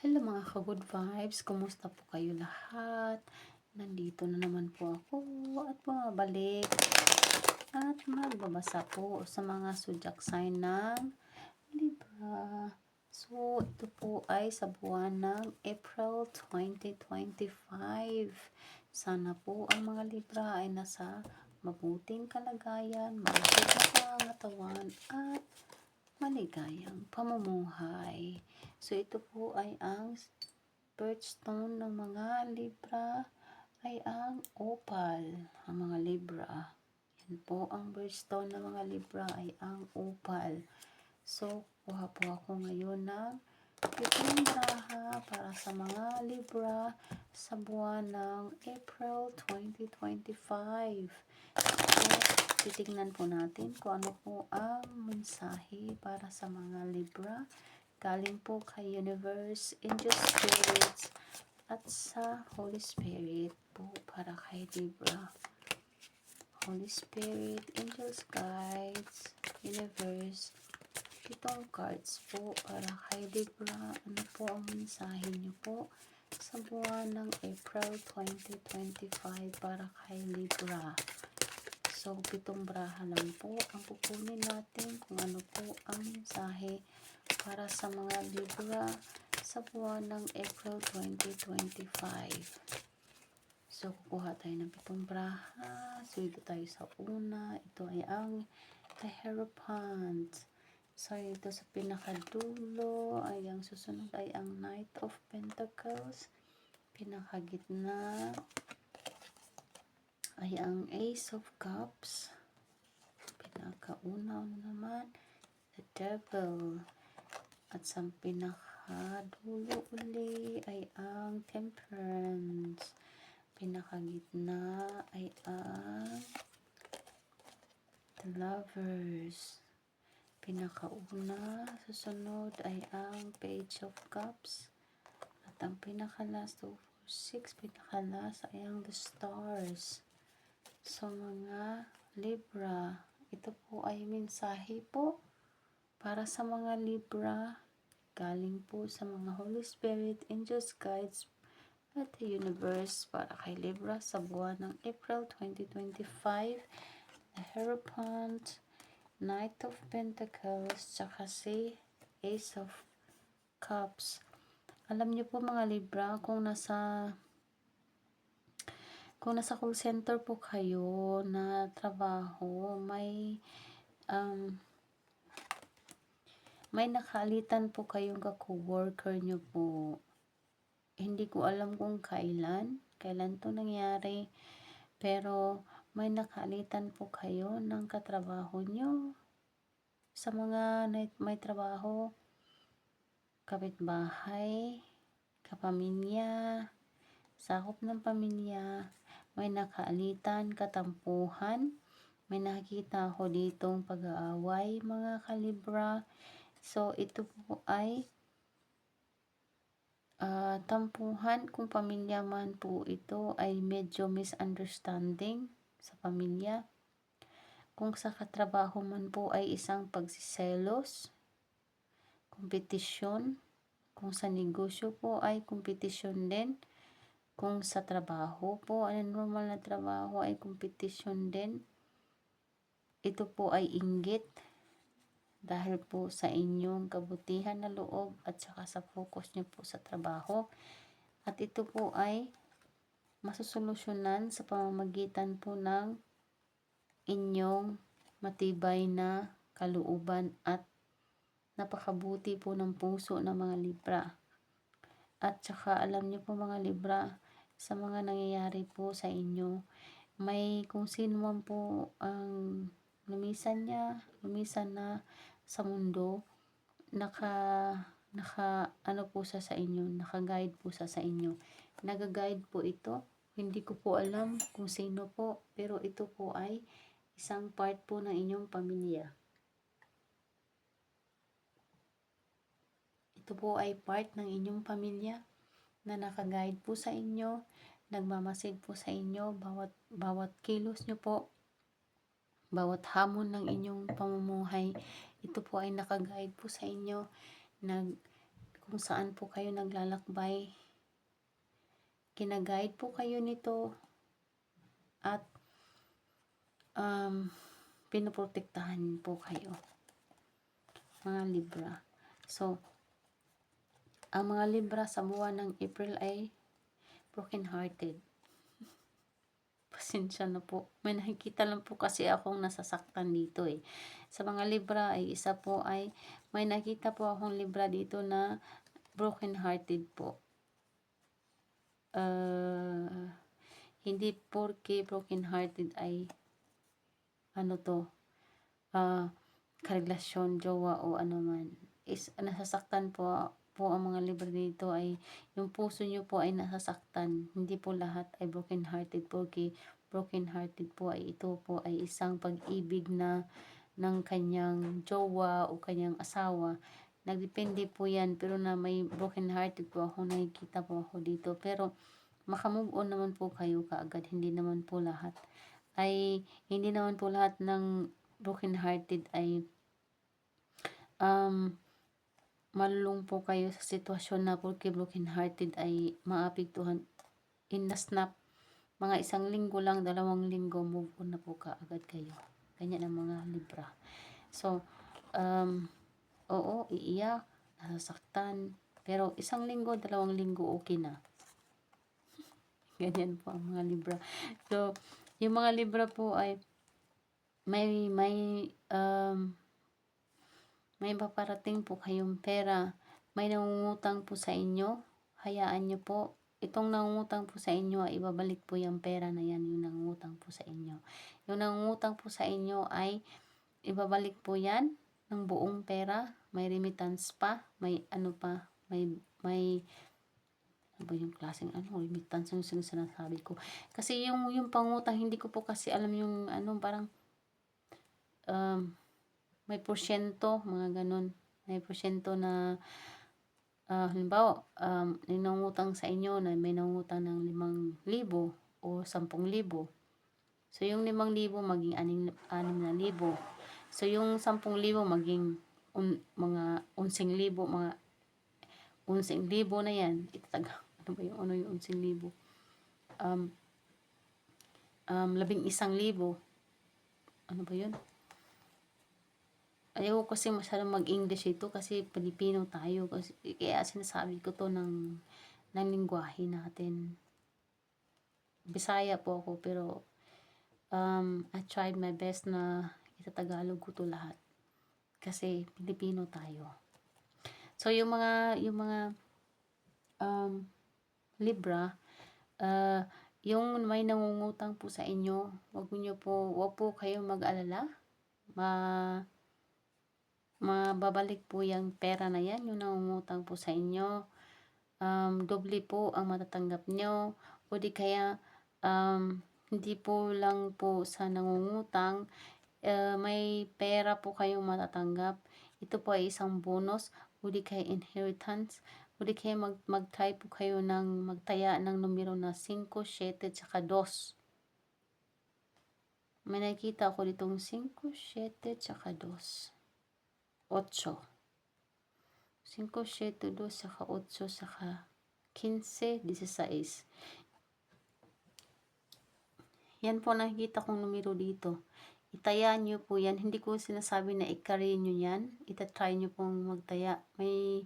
Hello mga ka-good vibes, kumusta po kayo lahat? Nandito na naman po ako at bumabalik at magbabasa po sa mga zodiac sign ng Libra. So, ito po ay sa buwan ng April 2025. Sana po ang mga Libra ay nasa mabuting kalagayan, malusog na pangangatawan at maligayang pamumuhay. So, ito po ay ang birthstone ng mga Libra ay ang opal. Ang mga Libra. Yan po ang birthstone ng mga Libra ay ang opal. So, kuha po ako ngayon ng pitong baraha para sa mga Libra sa buwan ng April 2025. So, titignan po natin kung ano po ang mensahe para sa mga Libra. Galing po kay Universe, Angel Spirits, at sa Holy Spirit po para kay Libra. Holy Spirit, Angels, Guides, Universe, pitong cards po para kay Libra. Ano po ang mensahe niyo po sa buwan ng April 2025 para kay Libra? So, pitong baraha lang po ang pupunin natin kung ano po ang mensahe para sa mga Libra sa buwan ng April 2025. So, kukuha tayo ng pitong baraha. So, ito tayo sa una. Ito ay ang The Hierophant. So, ito sa pinakadulo ay ang susunod ay ang Knight of Pentacles. Pinakagitna ay ang Ace of Cups. Pinakauna naman, The Devil. At sa pinakadulo uli ay ang Temperance. Pinakagitna ay ang The Lovers. Pinakauna, susunod ay ang Page of Cups. At ang pinakalas, 2, 4, 6, pinakalas ay ang The Stars. So, mga Libra, ito po ay mensahe po para sa mga Libra, galing po sa mga Holy Spirit, Angels, Guides, at the Universe para kay Libra sa buwan ng April 2025. The Hierophant, Knight of Pentacles, tsaka si Ace of Cups. Alam niyo po mga Libra, kung nasa call center po kayo na trabaho, may nakalitan po kayong ka-coworker nyo po. Hindi ko alam kung kailan to nangyari, pero may nakalitan po kayo ng katrabaho nyo. Sa mga may trabaho, kapitbahay, kapamilya, sakop ng pamilya, may nakaalitan, katampuhan, may nakikita ako ditong pag-aaway mga kalibra. So, ito po ay tampuhan. Kung pamilya man po ito, ay medyo misunderstanding sa pamilya. Kung sa katrabaho man po ay isang pagsiselos, kompetisyon. Kung sa negosyo po ay kompetisyon din. Kung sa trabaho po, ay normal na trabaho ay kompetisyon din. Ito po ay inggit dahil po sa inyong kabutihan na loob at saka sa focus nyo po sa trabaho. At ito po ay masusolusyonan sa pamamagitan po ng inyong matibay na kalooban at napakabuti po ng puso ng mga Libra. At saka alam nyo po mga Libra, sa mga nangyayari po sa inyo, may kung sino man po ang lumisan na sa mundo, ano po sa inyo, naka-guide po sa inyo. Nag-guide po ito. Hindi ko po alam kung sino po, pero ito po ay isang part po ng inyong pamilya. Ito po ay part ng inyong pamilya na naka-guide po sa inyo, nagmamasid po sa inyo, bawat kilos nyo po, bawat hamon ng inyong pamumuhay, ito po ay naka-guide po sa inyo. kung saan po kayo naglalakbay. Kina-guide po kayo nito at pinoprotektahan po kayo, mga Libra. So, ang mga Libra sa buwan ng April ay broken-hearted. Pasensya na po. May nakikita lang po kasi akong nasasaktan dito eh. Sa mga Libra ay isa po ay may nakita po akong Libra dito na broken-hearted po. Hindi porke broken-hearted ay ano to, karelasyon, jowa o ano man. Is nasasaktan po ang mga Libra dito ay yung puso nyo po ay nasasaktan. Hindi po lahat ay broken-hearted porque broken-hearted po ay ito po ay isang pag-ibig na ng kanyang jowa o kanyang asawa. Nagdepende po yan, pero na may broken-hearted po ako, nakikita po ako dito. Pero makamove on naman po kayo kaagad. Hindi naman po lahat ng broken-hearted ay malulung po kayo sa sitwasyon na porque broken-hearted ay maapektuhan in the snap. Mga 1 linggo lang, 2 linggo, move on na po kaagad kayo. Ganyan ang mga Libra. So, oo, iiyak, nasasaktan, pero 1 linggo, 2 linggo, okay na. Ganyan po ang mga Libra. So, yung mga Libra po ay may paparating po kayong pera, may nangungutang po sa inyo, hayaan nyo po. Itong nangungutang po sa inyo ay ibabalik po yung pera na yan, yung nangungutang po sa inyo. Yung nangungutang po sa inyo ay ibabalik po yan ng buong pera, may remittance pa, may ano pa, may ano ba yung klaseng remittance yung sinasabi ko. Kasi yung pangutang, hindi ko po kasi alam yung parang may porsyento, mga ganun. May porsyento na, halimbawa, may nangutang sa inyo na may nangutang ng 5,000 o 10,000. So, yung 5,000 maging 6,000. So, yung 10,000 maging mga 11,000, mga 11,000 na yan. Ano ba yung 11,000? 11,000. Ano ba yun? Ayaw ko kasi masyadong mag-English ito kasi Pilipino tayo. Kasi, kaya sinasabi ko to ng lingwahe natin. Bisaya po ako pero I tried my best na itatagalog ko to lahat. Kasi Pilipino tayo. So yung mga Libra, yung may nangungutang po sa inyo, wag po kayong mag-alala. Mababalik po yung pera na yan, yung nangungutang po sa inyo. Doble po ang matatanggap nyo. O di kaya, hindi po lang po sa nangungutang, may pera po kayong matatanggap. Ito po ay isang bonus, o di kaya inheritance, o di kaya mag-try po kayo magtaya ng numero na 5, 7, tsaka 2. May nakikita ako ditong 5, 7, tsaka 2. 8. 5, 7, 2, saka 8, saka 15, 16. Yan po nakikita kong numero dito. Itaya nyo po yan. Hindi ko sinasabi na i-carry nyo yan. Itatry nyo pong magtaya. May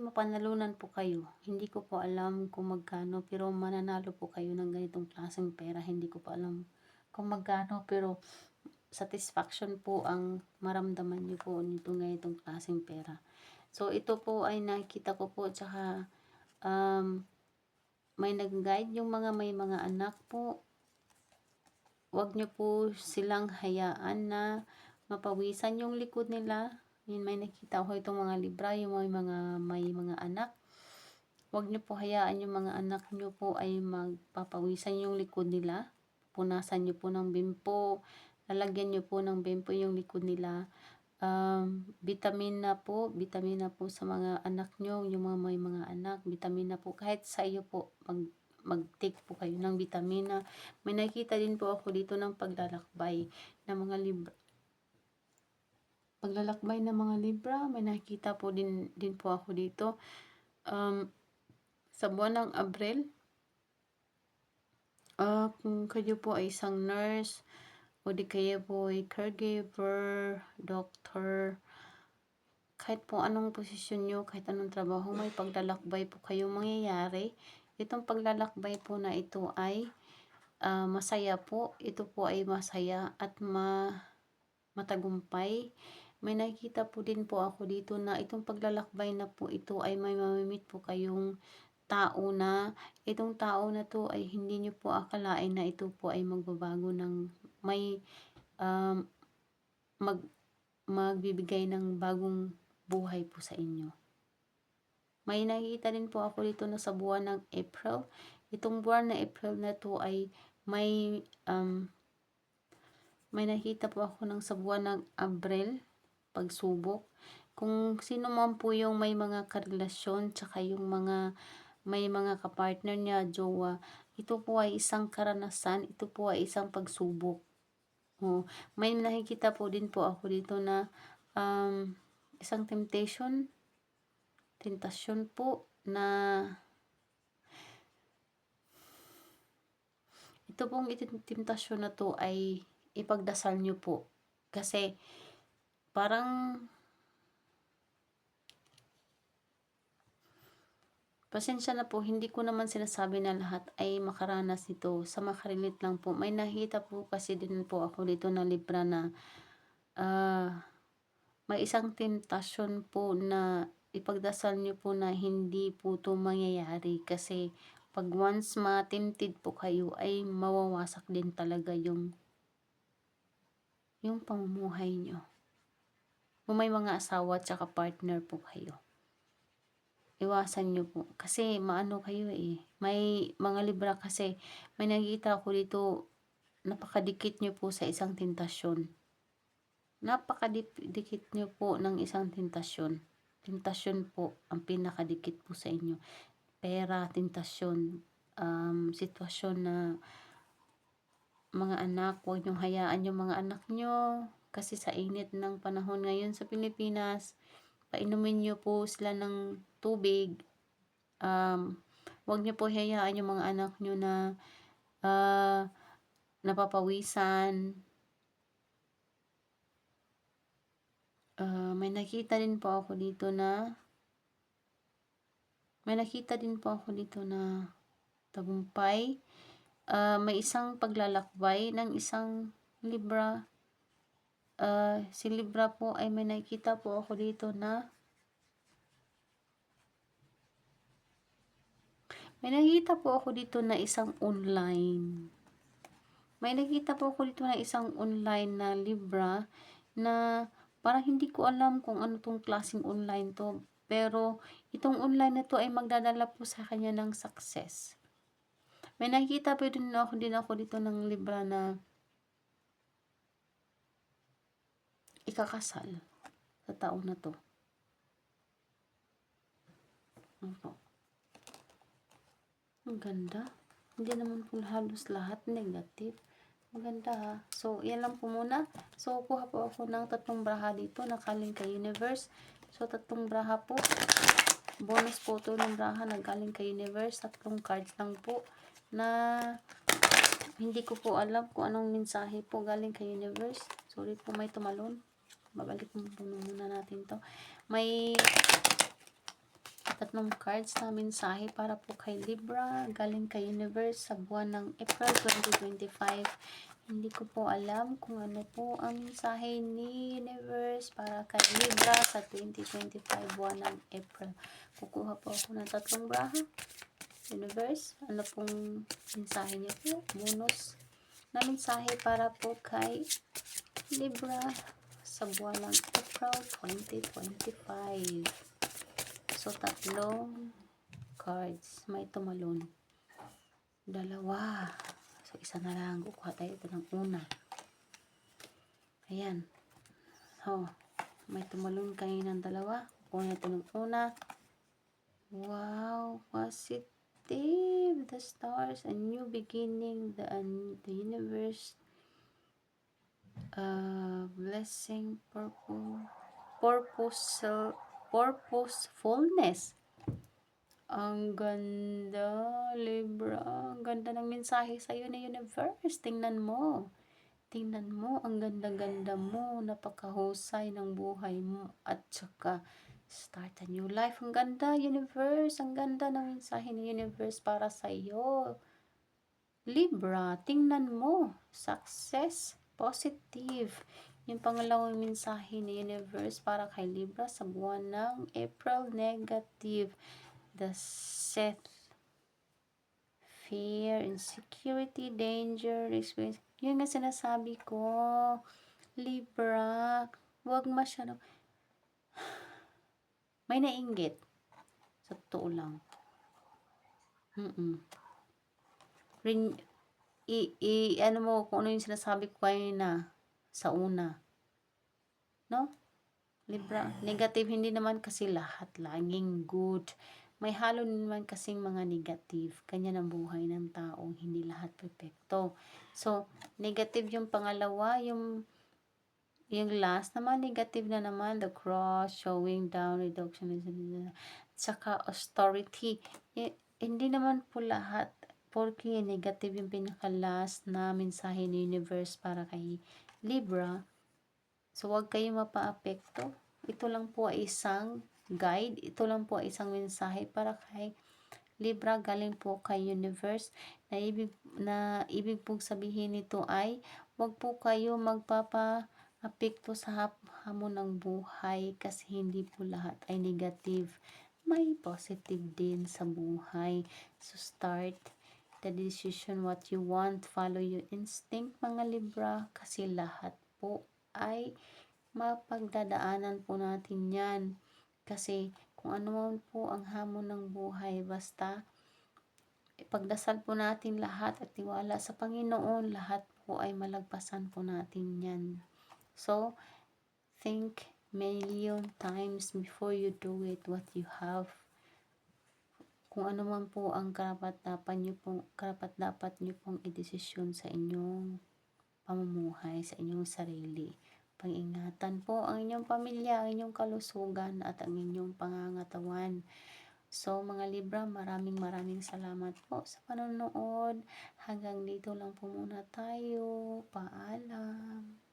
mapanalunan po kayo. Hindi ko po alam kung magkano, pero mananalo po kayo ng ganitong klaseng pera. Hindi ko po alam kung magkano, pero satisfaction po ang maramdaman nyo po nito ganitong klaseng pera. So, ito po ay nakita ko po, tsaka may nag-guide yung may mga anak po. Huwag nyo po silang hayaan na mapawisan yung likod nila. Yun, may nakita ko itong mga Libra, yung may mga anak. Huwag nyo po hayaan yung mga anak nyo po ay magpapawisan yung likod nila. Punasan nyo po ng bimpo. Lalagyan nyo po ng bimpo yung likod nila. Vitamina po sa mga anak nyo, yung may mga anak, vitamina po. Kahit sa iyo po, mag-take po kayo ng vitamina. May nakita din po ako dito ng paglalakbay ng mga Libra. paglalakbay ng mga Libra, may nakikita po din po ako dito. Sa buwan ng Abril, kung kayo po ay isang nurse, o di kaya po ay caregiver, doctor, kahit po anong posisyon nyo, kahit anong trabaho, may paglalakbay po kayong mangyayari. Itong paglalakbay po na ito ay masaya po. Ito po ay masaya at matagumpay. May nakikita po din po ako dito na itong paglalakbay na po ito ay may mamimit po kayong tao na itong tao na to ay hindi nyo po akalain na ito po ay magbabago ng may magbibigay ng bagong buhay po sa inyo. May nakikita din po ako dito na sa buwan ng April. Itong buwan na April na to ay may nakita po ako ng sa buwan ng Abril, pagsubok. Kung sino man po yung may mga karelasyon, tsaka yung may mga kapartner niya, jowa, ito po ay isang karanasan, ito po ay isang pagsubok. May nakikita po din po ako dito na isang tentasyon po na ito pong tentasyon na to ay ipagdasal nyo po. Kasi parang pasensya na po, hindi ko naman sinasabi na lahat ay makaranas nito. Sa makarelate lang po. May nakita po kasi din po ako dito na Libra na may isang tentasyon po na ipagdasal nyo po na hindi po ito mangyayari. Kasi pag once ma-tempted po kayo ay mawawasak din talaga yung pamumuhay nyo. Kung may mga asawa at saka partner po kayo, iwasan nyo po. Kasi maano kayo may mga Libra kasi, may nakikita ako dito, napakadikit nyo po sa isang tentasyon. Napakadikit nyo po ng isang tentasyon. Tentasyon po ang pinakadikit po sa inyo. Pera, tentasyon, sitwasyon na mga anak, huwag nyong hayaan yung mga anak nyo. Kasi sa init ng panahon ngayon sa Pilipinas, painumin nyo po sila ng tubig. Huwag nyo po hayaan yung mga anak nyo na napapawisan. May nakita din po ako dito na tagumpay. May isang paglalakbay ng isang Libra. Si Libra po ay may nakita po ako dito na isang online. May nakita po ako dito na isang online na Libra na parang hindi ko alam kung ano tong klaseng online to. Pero itong online na to ay magdadala po sa kanya ng success. May nakita po din ako dito ng Libra na ikakasal sa taon na to. Ang ganda. Hindi naman po halos lahat negative. Maganda ha. So, yan lang po muna. So, kuha po ako ng 3 braha dito na galing kay Universe. So, 3 braha po. Bonus po ito ng braha na galing kay Universe. 3 cards lang po na hindi ko po alam kung anong mensahe po galing kay Universe. Sorry po, may tumalon. Babalik muna natin to. May 3 cards na mensahe para po kay Libra, galing kay Universe sa buwan ng April 2025. Hindi ko po alam kung ano po ang mensahe ni Universe para kay Libra sa 2025 buwan ng April. Kukuha po ako ng 3 braha. Universe, ano pong mensahe niyo po? Bonus na mensahe para po kay Libra sa buwan ng April 2025. So, 3 cards. May tumalon. 2. So, isa na lang. Kukuha tayo ito ng una. Ayan. So, may tumalon kayo ng 2. Kukuha natin ng una. Wow. Positive. The stars. A new beginning. The universe. Blessing, purposefulness. Ang ganda, Libra. Ang ganda ng mensahe sa'yo ni Universe. Tingnan mo. Tingnan mo, ang ganda-ganda mo. Napakahusay ng buhay mo. At saka, start a new life. Ang ganda, Universe. Ang ganda ng mensahe ni Universe para sa'yo. Libra, tingnan mo. Success, positive. Yung pangalawang mensahe ni Universe para kay Libra sa buwan ng April, negative. The Seth, fear, insecurity, danger, experience. Yun nga sinasabi ko, Libra, wag masyado. May nainggit. Sa totoo lang. Ano mo kung ano yung sinasabi ko kanina sa una. No? Libra, negative, hindi naman kasi lahat laging good. May halo naman kasing mga negative. Kanya ng buhay ng tao, hindi lahat perfecto. So, negative yung pangalawa, yung last naman, negative na naman, the cross, showing down, reduction, saka austerity. Hindi naman po lahat, porque negative yung pinaka-last na mensahe ni Universe para kay Libra. So, huwag kayo mapa-apekto. Ito lang po ay isang guide. Ito lang po ay isang mensahe para kay Libra, galing po kay Universe. Na ibig pong sabihin nito ay huwag po kayo magpapa-apekto sa hamon ng buhay kasi hindi po lahat ay negative. May positive din sa buhay. So, start the decision what you want. Follow your instinct, mga Libra, kasi lahat po ay mapagdadaanan po natin yan. Kasi kung ano man po ang hamon ng buhay, basta ipagdasal po natin lahat at tiwala sa Panginoon, lahat po ay malagpasan po natin yan. So, think million times before you do it what you have. Kung ano man po ang karapat-dapat nyo pong idesisyon sa inyong pamumuhay, sa inyong sarili. Pag-ingatan po ang inyong pamilya, ang inyong kalusugan at ang inyong pangangatawan. So, mga Libra, maraming salamat po sa panonood. Hanggang dito lang po muna tayo. Paalam.